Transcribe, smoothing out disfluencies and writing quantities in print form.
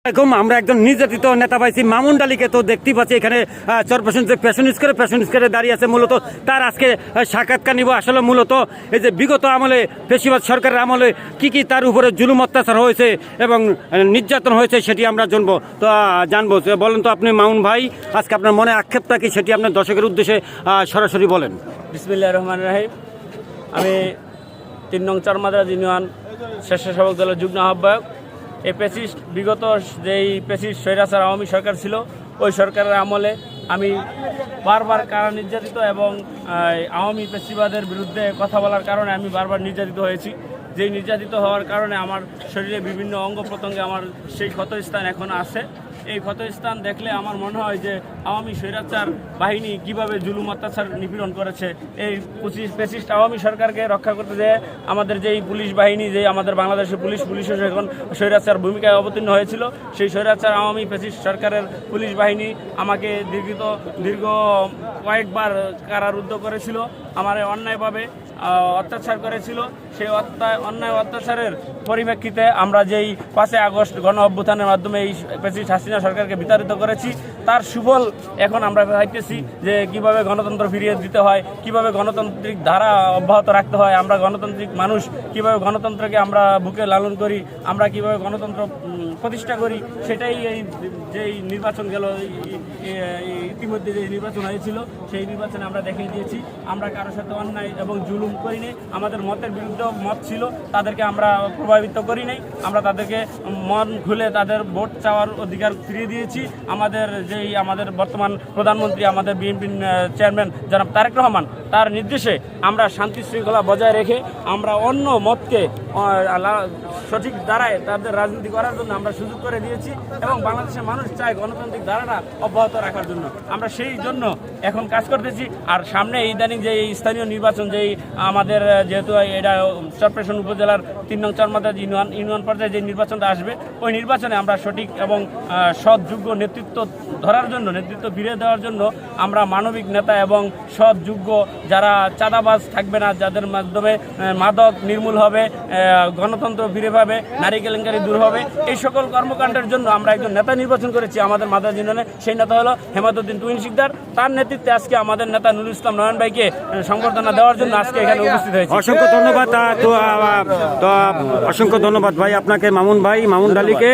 আমরা একজন নির্যাতিত নেতা পাইছি মামুন আলীকে, তো দেখতেই পাচ্ছি এখানে চরপেশন যে পেশন স্কোয়ারে দাঁড়িয়ে আছে। মূলত তার আজকে সাক্ষাৎকার নিব। আসলে মূলত এই যে বিগত আমলে পেশিবাদ সরকারের আমলে কি তার উপরে জুলুম অত্যাচার হয়েছে এবং নির্যাতন হয়েছে সেটি আমরা জানবো। বলেন তো আপনি মামুন ভাই, আজকে আপনার মনে আক্ষেপটা কি সেটি আপনার দর্শকের উদ্দেশ্যে সরাসরি বলেন। বিসমিল্লাহির রহমানির রহিম। আমি ৩ নং চরমাদ্রাজ ইউনিয়ন স্বেচ্ছাসেবক দলের যুগ্ম আহ্বায়ক। এই পেসিস্ট বিগত যেই পেসিস্ট স্বৈরাচার আওয়ামী সরকার ছিল, ওই সরকারের আমলে আমি বারবার কারা নির্যাতিত এবং আওয়ামী পেশিবাদের বিরুদ্ধে কথা বলার কারণে আমি বারবার নির্যাতিত হয়েছি। যেই নির্যাতিত হওয়ার কারণে আমার শরীরে বিভিন্ন অঙ্গ প্রত্যঙ্গে আমার সেই ক্ষতস্থান এখন আছে। এই ক্ষতস্থান দেখলে আমার মনে হয় যে আওয়ামী স্বৈরাচার বাহিনী কিভাবে জুলুম অত্যাচার নিপীড়ন করেছে। এই পেসিস্ট আওয়ামী সরকারকে রক্ষা করতে যেয়ে আমাদের যেই পুলিশ বাহিনী, যে আমাদের বাংলাদেশের পুলিশও এখন স্বৈরাচার ভূমিকায় অবতীর্ণ হয়েছিল, সেই স্বৈরাচার আওয়ামী পেসিস্ট সরকারের পুলিশ বাহিনী আমাকে দীর্ঘ কয়েকবার কারারুদ্ধ করেছিল, আমার অন্যায়ভাবে অত্যাচার করেছিল। সেই অন্যায় অত্যাচারের পরিপ্রেক্ষিতে আমরা যেই 5 আগস্ট গণ অভ্যুত্থানের মাধ্যমে এই প্রেসিডেন্ট হাসিনা সরকারকে বিতাড়িত করেছি, তার সুফল এখন আমরা পাইতেছি যে কিভাবে গণতন্ত্র ফিরিয়ে দিতে হয়, কিভাবে গণতান্ত্রিক ধারা অব্যাহত রাখতে হয়, আমরা গণতান্ত্রিক মানুষ কিভাবে গণতন্ত্রকে আমরা বুকে লালন করি, আমরা কিভাবে গণতন্ত্র প্রতিষ্ঠা করি, সেটাই এই যেই নির্বাচন গেল, ইতিমধ্যে যে নির্বাচন হয়েছিল সেই নির্বাচনে আমরা দেখিয়ে দিয়েছি আমরা কারোর সাথে অন্যায় এবং জুলুম করিনি। আমাদের মতের বিরুদ্ধে মত ছিল, তাদেরকে আমরা প্রভাবিত করি নাই। আমরা তাদেরকে মন খুলে তাদের ভোট চাওয়ার অধিকার ফিরিয়ে দিয়েছি। আমাদের বর্তমান প্রধানমন্ত্রী, আমাদের বিএনপির চেয়ারম্যান জনাব তারেক রহমান, তার নির্দেশে আমরা শান্তি শৃঙ্খলা বজায় রেখে আমরা অন্য মতকে সঠিক ধারায় তাদের রাজনীতি করার জন্য আমরা সুযোগ করে দিয়েছি এবং বাংলাদেশের মানুষ চায় গণতান্ত্রিক ধারাটা অব্যাহত রাখার জন্য। আমরা সেই জন্য এখন কাজ করতেছি। আর সামনে ইদানিং যে স্থানীয় নির্বাচন, যেই আমাদের যেহেতু এটা চরপেশন উপজেলার 3 নং চরমাদ্রাজ ইউনিয়ন পর্যায়ে যে নির্বাচনটা আসবে, ওই নির্বাচনে আমরা সঠিক এবং সৎ যোগ্য নেতৃত্ব ধরার জন্য, নেতৃত্ব ফিরে দেওয়ার জন্য আমরা মানবিক নেতা এবং সৎ যোগ্য যারা চাঁদাবাজ থাকবে না, যাদের মাধ্যমে মাদক নির্মূল হবে, গণতন্ত্র ফিরে পাবে, নারী কেলেঙ্কারি দূর হবে, এই সকল কর্মকাণ্ডের জন্য আমরা একজন নেতা নির্বাচন করেছি আমাদের মাদ্রাজ ইউনিয়নে। সেই নেতা হলো হেমাদুদ্দিন তুহিন শিকদার। তার নেতৃত্বে আজকে আমাদের নেতা নুরুল ইসলাম নয়ন ভাইকে সংবর্ধনা দেওয়ার জন্য আজকে এখানে উপস্থিত হয়েছে। অসংখ্য ধন্যবাদ। অসংখ্য ধন্যবাদ ভাই আপনাকে, মামুন আলীকে।